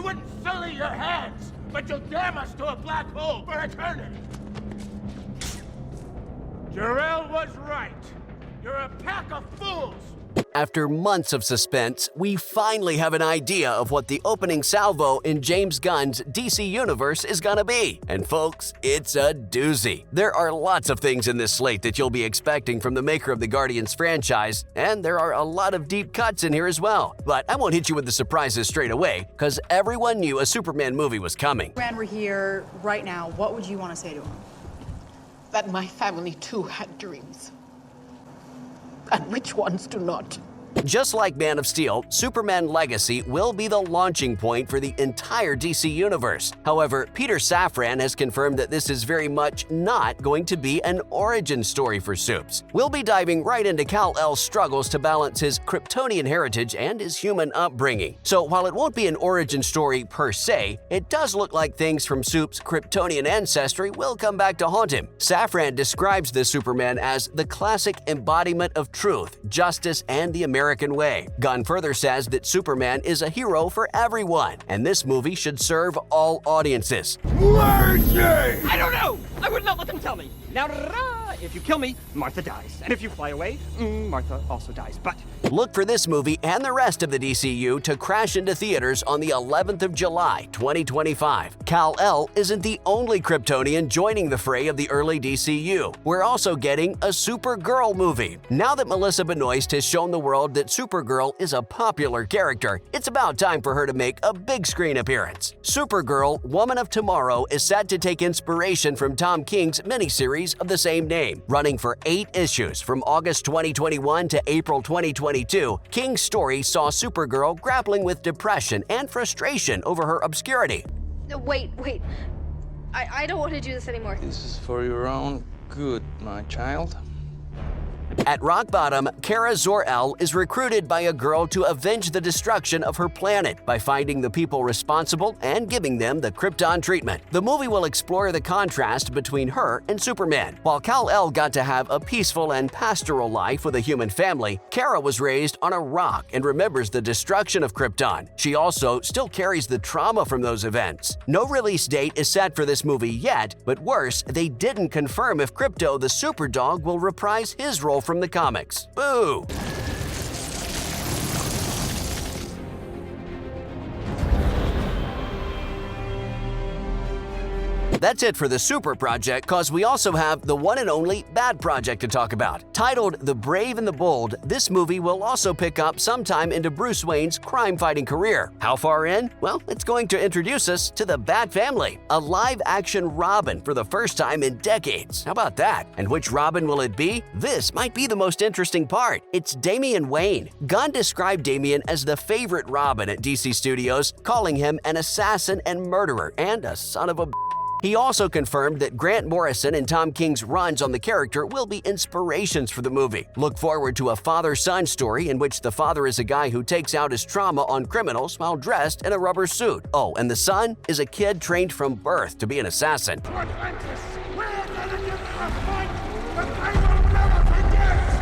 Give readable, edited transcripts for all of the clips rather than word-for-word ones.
You wouldn't sully your hands, but you'll damn us to a black hole for eternity. Jor-El was right. You're a pack of fools. After months of suspense, we finally have an idea of what the opening salvo in James Gunn's DC Universe is gonna be. And folks, it's a doozy. There are lots of things in this slate that you'll be expecting from the maker of the Guardians franchise, and there are a lot of deep cuts in here as well. But I won't hit you with the surprises straight away, because everyone knew a Superman movie was coming. Superman were here right now, what would you want to say to him? That my family too had dreams. And which ones do not? Just like Man of Steel, Superman Legacy will be the launching point for the entire DC Universe. However, Peter Safran has confirmed that this is very much not going to be an origin story for Supes. We'll be diving right into Kal-El's struggles to balance his Kryptonian heritage and his human upbringing. So while it won't be an origin story per se, it does look like things from Supes' Kryptonian ancestry will come back to haunt him. Safran describes this Superman as the classic embodiment of truth, justice, and the American way. Gunn further says that Superman is a hero for everyone, and this movie should serve all audiences. Where is he? I don't know! I would not let them tell me. Now, if you kill me, Martha dies. And if you fly away, Martha also dies. But look for this movie and the rest of the DCU to crash into theaters on the 11th of July, 2025. Kal-El isn't the only Kryptonian joining the fray of the early DCU. We're also getting a Supergirl movie. Now that Melissa Benoist has shown the world that Supergirl is a popular character, it's about time for her to make a big screen appearance. Supergirl, Woman of Tomorrow is set to take inspiration from Tom King's miniseries of the same name. Running for 8 issues from August 2021 to April 2022, King's story saw Supergirl grappling with depression and frustration over her obscurity. Wait. I don't want to do this anymore. This is for your own good, my child. At rock bottom, Kara Zor-El is recruited by a girl to avenge the destruction of her planet by finding the people responsible and giving them the Krypton treatment. The movie will explore the contrast between her and Superman. While Kal-El got to have a peaceful and pastoral life with a human family, Kara was raised on a rock and remembers the destruction of Krypton. She also still carries the trauma from those events. No release date is set for this movie yet, but worse, they didn't confirm if Krypto the Superdog will reprise his role from the comics. Boo! That's it for the Super Project, cause we also have the one and only Bad Project to talk about. Titled The Brave and the Bold, this movie will also pick up sometime into Bruce Wayne's crime-fighting career. How far in? Well, it's going to introduce us to the Bat Family, a live-action Robin for the first time in decades. How about that? And which Robin will it be? This might be the most interesting part. It's Damian Wayne. Gunn described Damian as the favorite Robin at DC Studios, calling him an assassin and murderer and a son of a b****. He also confirmed that Grant Morrison and Tom King's runs on the character will be inspirations for the movie. Look forward to a father-son story in which the father is a guy who takes out his trauma on criminals while dressed in a rubber suit. Oh, and the son is a kid trained from birth to be an assassin. Atlantis, we're gonna give them a fight that I will never forget!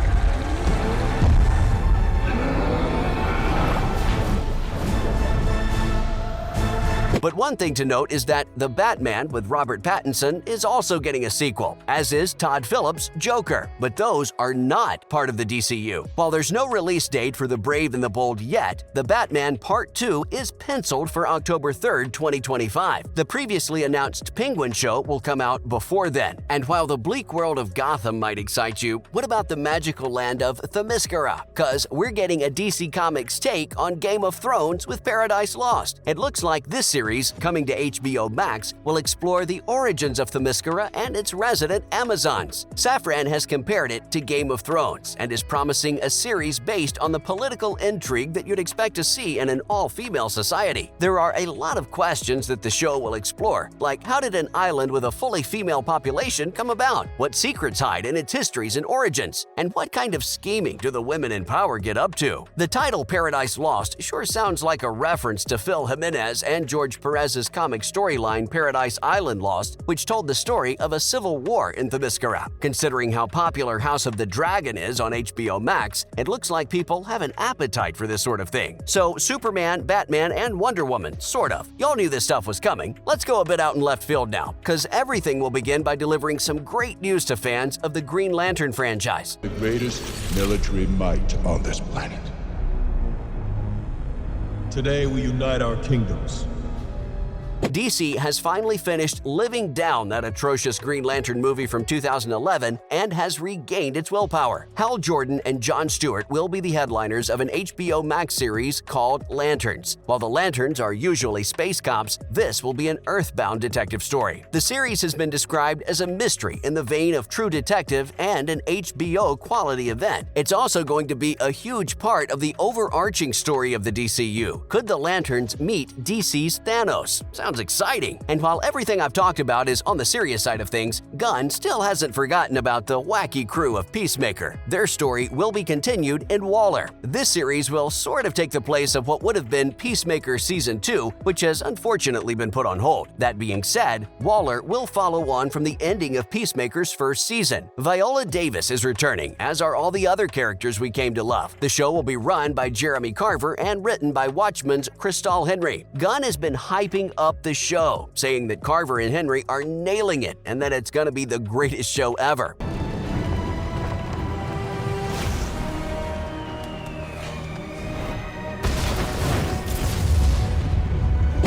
But one thing to note is that The Batman with Robert Pattinson is also getting a sequel, as is Todd Phillips' Joker, but those are not part of the DCU. While there's no release date for The Brave and the Bold yet, The Batman Part 2 is penciled for October 3rd, 2025. The previously announced Penguin show will come out before then. And while the bleak world of Gotham might excite you, what about the magical land of Themyscira? Cause we're getting a DC Comics take on Game of Thrones with Paradise Lost. It looks like this series, coming to HBO Max, will explore the origins of Themyscira and its resident Amazons. Safran has compared it to Game of Thrones and is promising a series based on the political intrigue that you'd expect to see in an all-female society. There are a lot of questions that the show will explore, like how did an island with a fully female population come about? What secrets hide in its histories and origins? And what kind of scheming do the women in power get up to? The title Paradise Lost sure sounds like a reference to Phil Jimenez and George Perez's comic storyline Paradise Island Lost, which told the story of a civil war in Themyscira. Considering how popular House of the Dragon is on HBO Max, it looks like people have an appetite for this sort of thing. So Superman, Batman, and Wonder Woman, sort of. Y'all knew this stuff was coming. Let's go a bit out in left field now, because everything will begin by delivering some great news to fans of the Green Lantern franchise. The greatest military might on this planet. Today we unite our kingdoms. DC has finally finished living down that atrocious Green Lantern movie from 2011 and has regained its willpower. Hal Jordan and Jon Stewart will be the headliners of an HBO Max series called Lanterns. While the Lanterns are usually space cops, this will be an Earthbound detective story. The series has been described as a mystery in the vein of True Detective and an HBO quality event. It's also going to be a huge part of the overarching story of the DCU. Could the Lanterns meet DC's Thanos? Sounds exciting. And while everything I've talked about is on the serious side of things, Gunn still hasn't forgotten about the wacky crew of Peacemaker. Their story will be continued in Waller. This series will sort of take the place of what would have been Peacemaker Season 2, which has unfortunately been put on hold. That being said, Waller will follow on from the ending of Peacemaker's first season. Viola Davis is returning, as are all the other characters we came to love. The show will be run by Jeremy Carver and written by Watchmen's Crystal Henry. Gunn has been hyping up the show, saying that Carver and Henry are nailing it and that it's gonna be the greatest show ever.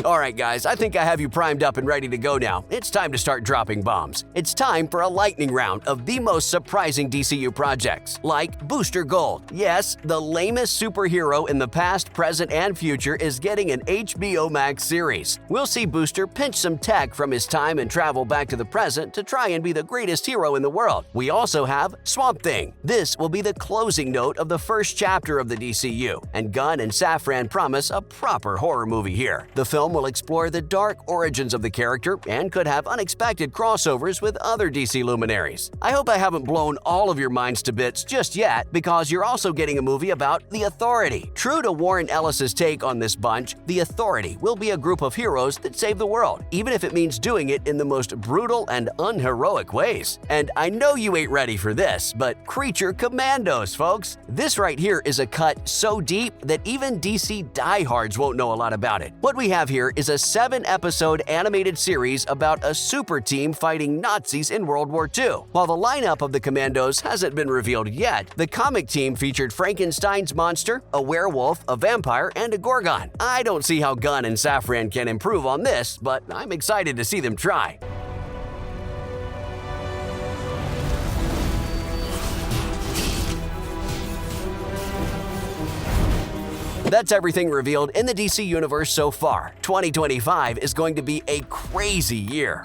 Alright guys, I think I have you primed up and ready to go now. It's time to start dropping bombs. It's time for a lightning round of the most surprising DCU projects, like Booster Gold. Yes, the lamest superhero in the past, present, and future is getting an HBO Max series. We'll see Booster pinch some tech from his time and travel back to the present to try and be the greatest hero in the world. We also have Swamp Thing. This will be the closing note of the first chapter of the DCU, and Gunn and Safran promise a proper horror movie here. The film will explore the dark origins of the character and could have unexpected crossovers with other DC luminaries. I hope I haven't blown all of your minds to bits just yet, because you're also getting a movie about the Authority. True to Warren Ellis's take on this bunch, the Authority will be a group of heroes that save the world, even if it means doing it in the most brutal and unheroic ways. And I know you ain't ready for this, but Creature Commandos, folks. This right here is a cut so deep that even DC diehards won't know a lot about it. What we have here is a 7-episode animated series about a super team fighting Nazis in World War II. While the lineup of the Commandos hasn't been revealed yet, the comic team featured Frankenstein's monster, a werewolf, a vampire, and a Gorgon. I don't see how Gunn and Safran can improve on this, but I'm excited to see them try. That's everything revealed in the DC Universe so far. 2025 is going to be a crazy year.